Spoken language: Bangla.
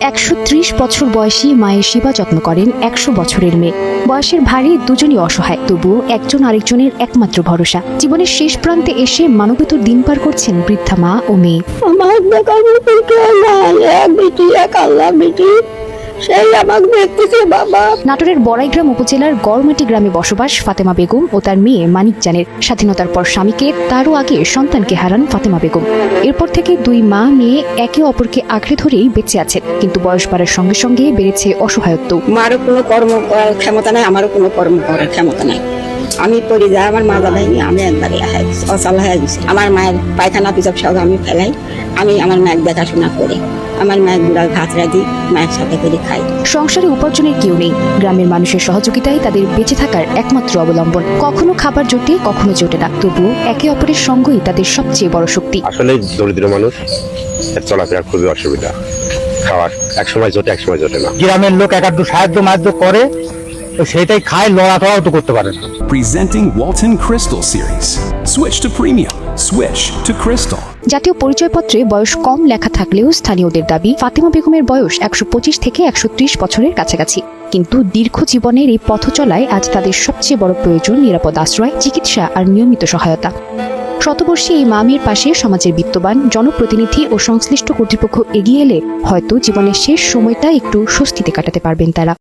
130 বছর বয়সী মায়ের সেবা যত্ন করেন 100 বছরের মেয়ে। বয়সের ভারে দুজনই অসহায়, তবুও একজন আরেকজনের একমাত্র ভরসা। জীবনের শেষ প্রান্তে এসে মানবেতর দিন পার করছেন বৃদ্ধা মা ও মেয়ে। আমার দেখার মতো কেউ নাই, এক বেটি, এক আল্লাহ বেটি, সেই আমাকে দেখতেছে বাবা। নাটোরের বড়াইগ্রাম উপজেলার গড়মাটি গ্রামে বসবাস ফাতেমা বেগম ও তার মেয়ে মানিক জানের। স্বাধীনতার পর স্বামীকে, তারও আগে সন্তানকে হারান ফাতেমা বেগম। এরপর থেকে দুই মা মেয়ে একে অপরকে আঁকড়ে ধরেই বেঁচে আছেন, কিন্তু বয়স বাড়ার সঙ্গে সঙ্গে বেড়েছে অসহায়ত্ব। মারও কোনো কর্ম করার ক্ষমতা নাই, আমারও কোনো কর্ম করার ক্ষমতা নাই। আমি পড়ে যাই, আমার মা বাবাইনি, আমি একবারে অচল হয়ে গেছি। আমার মায়ের পায়খানা পিসাব সব আমি ফেলাই, আমি আমার মায়ের দেখাশোনা করি, আমার মায়ের গুড়ার ভাত রাখি, মায়ের সাথে করে খাই। সংসারে উপার্জনের কেউ নেই, গ্রামের মানুষের সহযোগিতায় তাদের বেঁচে থাকার একমাত্র অবলম্বন। কখনো খাবার জোটে, কখনো জোটে না, তবুও একে অপরের সঙ্গই তাদের সবচেয়ে বড় শক্তি। আসলে দরিদ্র মানুষ, চলাফেরা খুবই অসুবিধা, খাওয়ার এক সময় জোটে, এক সময় জোটে না। গ্রামের লোক একাড্ডু সাহায্য করে, সেটাই খায়, লড়াফড়াও তো করতে পারে। Presenting Walton Crystal Series. Switch to premium. Switch to Crystal. জাতীয় পরিচয়পত্রে বয়স কম লেখা থাকলেও স্থানীয়দের দাবি ফাতেমা বেগমের বয়স 125 থেকে 130 বছরের কাছাকাছি। কিন্তু দীর্ঘ জীবনের এই পথ চলায় আজ তাদের সবচেয়ে বড় প্রয়োজন নিরাপদ আশ্রয়, চিকিৎসা আর নিয়মিত সহায়তা। শতবর্ষী এই মামির পাশে সমাজের বিত্তবান জনপ্রতিনিধি ও সংশ্লিষ্ট কর্তৃপক্ষ এগিয়ে এলে হয়তো জীবনের শেষ সময়টা একটু স্বস্তিতে কাটাতে পারবেন তারা।